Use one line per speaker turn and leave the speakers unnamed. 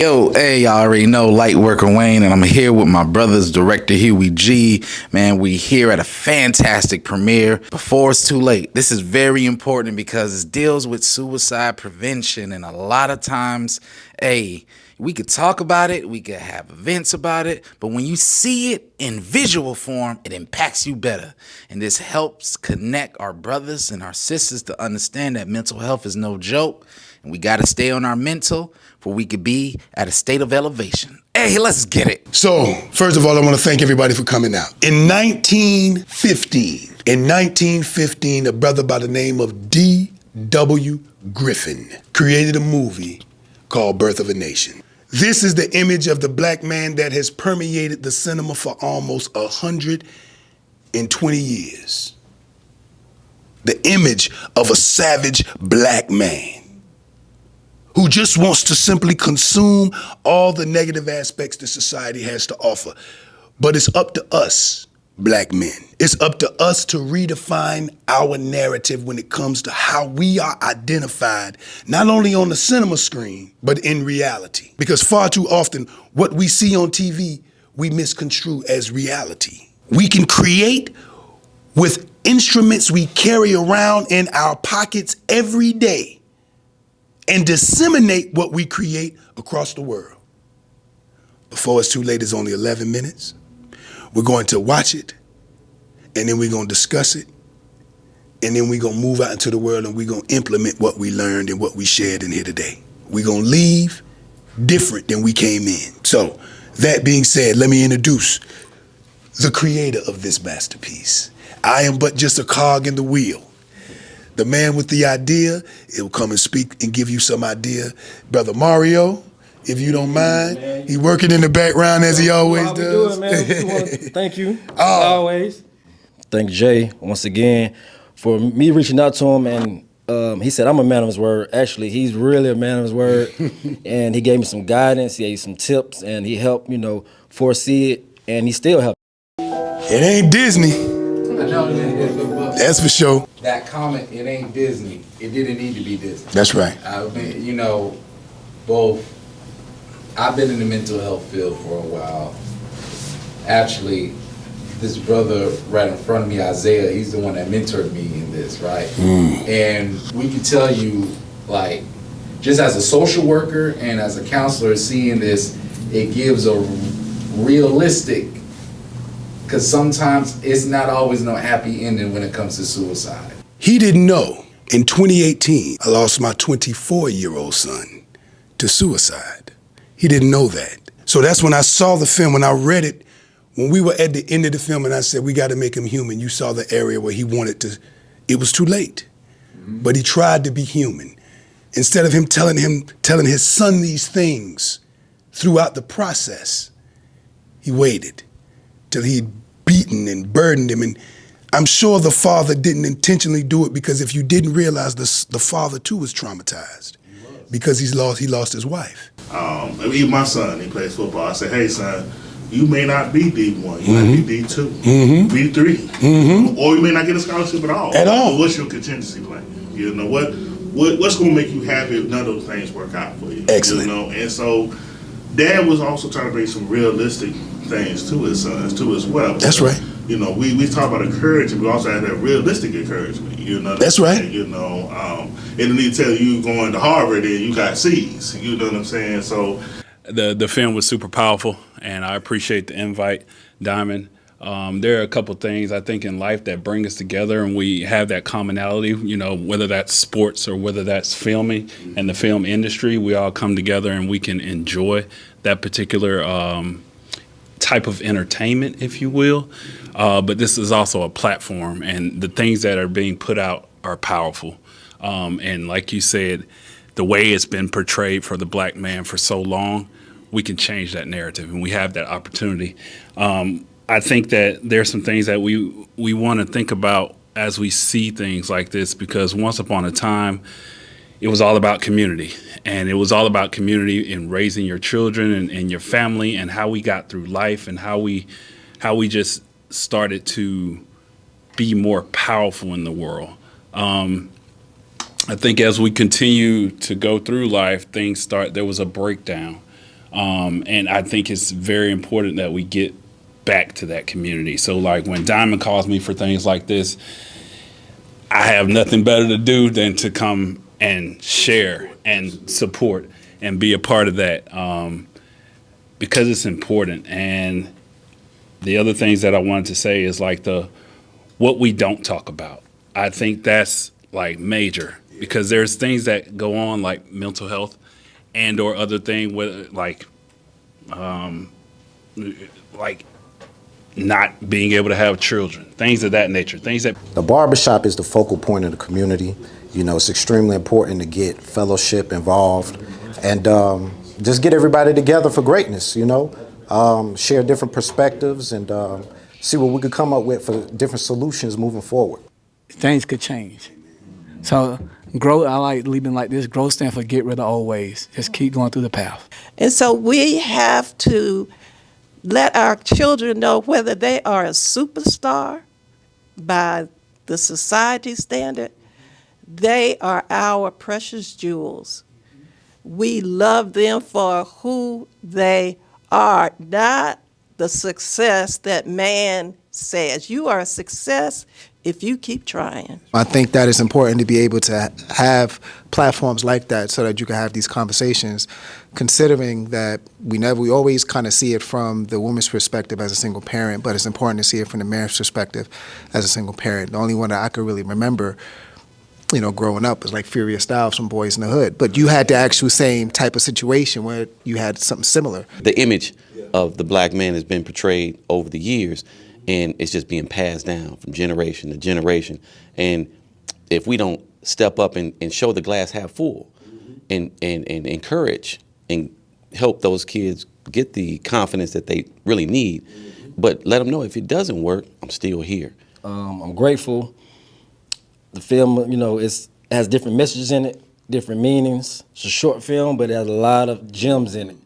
Yo, hey, y'all already know Lightworker Wayne, and I'm here with my brothers, director Huey G. Man, we here at a fantastic premiere. Before it's too late, this is very important because it deals with suicide prevention, and a lot of times, hey, we could talk about it, we could have events about it, but when you see it in visual form, it impacts you better. And this helps connect our brothers and our sisters to understand that mental health is no joke, and we got to stay on our mental for we could be at a state of elevation. Hey, let's get it.
So, first of all, I want to thank everybody for coming out. In 1915, a brother by the name of D.W. Griffin created a movie called Birth of a Nation. This is the image of the black man that has permeated the cinema for almost 120 years. The image of a savage black man who just wants to simply consume all the negative aspects that society has to offer. But it's up to us, black men. It's up to us to redefine our narrative when it comes to how we are identified, not only on the cinema screen, but in reality. Because far too often, what we see on TV, we misconstrue as reality. We can create with instruments we carry around in our pockets every day and disseminate what we create across the world. Before it's too late, it's only 11 minutes. We're going to watch it, and then we're going to discuss it, and then we're going to move out into the world and we're going to implement what we learned and what we shared in here today. We're going to leave different than we came in. So, that being said, let me introduce the creator of this masterpiece. I am but just a cog in the wheel. The man with the idea, he'll come and speak and give you some idea. Brother Mario, if you don't mind, he working in the background as he always does.
Thank you, as always. Thank Jay once again for me reaching out to him, and he said I'm a man of his word. Actually, he's really a man of his word, and he gave me some guidance, he gave me some tips, and he helped, foresee it, and he still helped.
It ain't Disney. That's for sure.
That comment, it ain't Disney. It didn't need to be Disney.
That's right.
I've been, I've been in the mental health field for a while. Actually, this brother right in front of me, Isaiah, he's the one that mentored me in this, right? And we can tell you, just as a social worker and as a counselor, seeing this, it gives a realistic, because sometimes it's not always no happy ending when it comes to suicide.
He didn't know. In 2018, I lost my 24-year-old son to suicide. He didn't know that. So that's when I saw the film, when I read it, when we were at the end of the film and I said, we got to make him human. You saw the area where he wanted to, it was too late. But he tried to be human. Instead of him telling his son these things throughout the process, he waited till he'd beaten and burdened him. And I'm sure the father didn't intentionally do it, because if you didn't realize this, the father too was traumatized because he lost his wife.
Even my son, he plays football. I said, hey son, you may not be D1, you might be D2, B3, or you may not get a scholarship at all. What's your contingency plan? What's going to make you happy if none of those things work out for you?
Excellent.
And so Dad was also trying to bring some realistic things to his sons too as well.
That's right.
We talk about encouragement, we also have that realistic encouragement.
That's right.
It don't need to tell you going to Harvard and you got C's. You know what I'm saying? So
the film was super powerful, and I appreciate the invite, Diamond. There are a couple things I think in life that bring us together, and we have that commonality, whether that's sports or whether that's filming and the film industry. We all come together and we can enjoy that particular type of entertainment, if you will. But this is also a platform, and the things that are being put out are powerful. And like you said, the way it's been portrayed for the black man for so long, we can change that narrative, and we have that opportunity. I think that there's some things that we want to think about as we see things like this, because once upon a time, it was all about community, and it was all about community in raising your children and your family, and how we got through life, and how we just started to be more powerful in the world. I think as we continue to go through life, there was a breakdown. And I think it's very important that we get back to that community. So like when Diamond calls me for things like this, I have nothing better to do than to come and share and support and be a part of that, because it's important. And the other things that I wanted to say is like what we don't talk about. I think that's like major, because there's things that go on like mental health and or other thing with like not being able to have children, things of that nature, things that.
The barbershop is the focal point of the community. You know, it's extremely important to get fellowship involved and just get everybody together for greatness, you know, share different perspectives and see what we could come up with for different solutions moving forward.
Things could change. So grow, I like leaving like this, grow stand for get rid of old ways. Just keep going through the path.
And so we have to let our children know whether they are a superstar by the society standard, they are our precious jewels. We love them for who they are, not the success that man says. You are a success if you keep trying.
I think that it's important to be able to have platforms like that so that you can have these conversations, considering that we always kind of see it from the woman's perspective as a single parent, but it's important to see it from the man's perspective as a single parent. The only one that I could really remember, you know, growing up was like Furious Styles from Boys in the Hood. But you had the actual same type of situation where you had something similar.
The image of the black man has been portrayed over the years, and it's just being passed down from generation to generation. And if we don't step up and show the glass half full and encourage and help those kids get the confidence that they really need, but let them know if it doesn't work, I'm still here.
I'm grateful. The film, you know, has different messages in it, different meanings. It's a short film, but it has a lot of gems in it.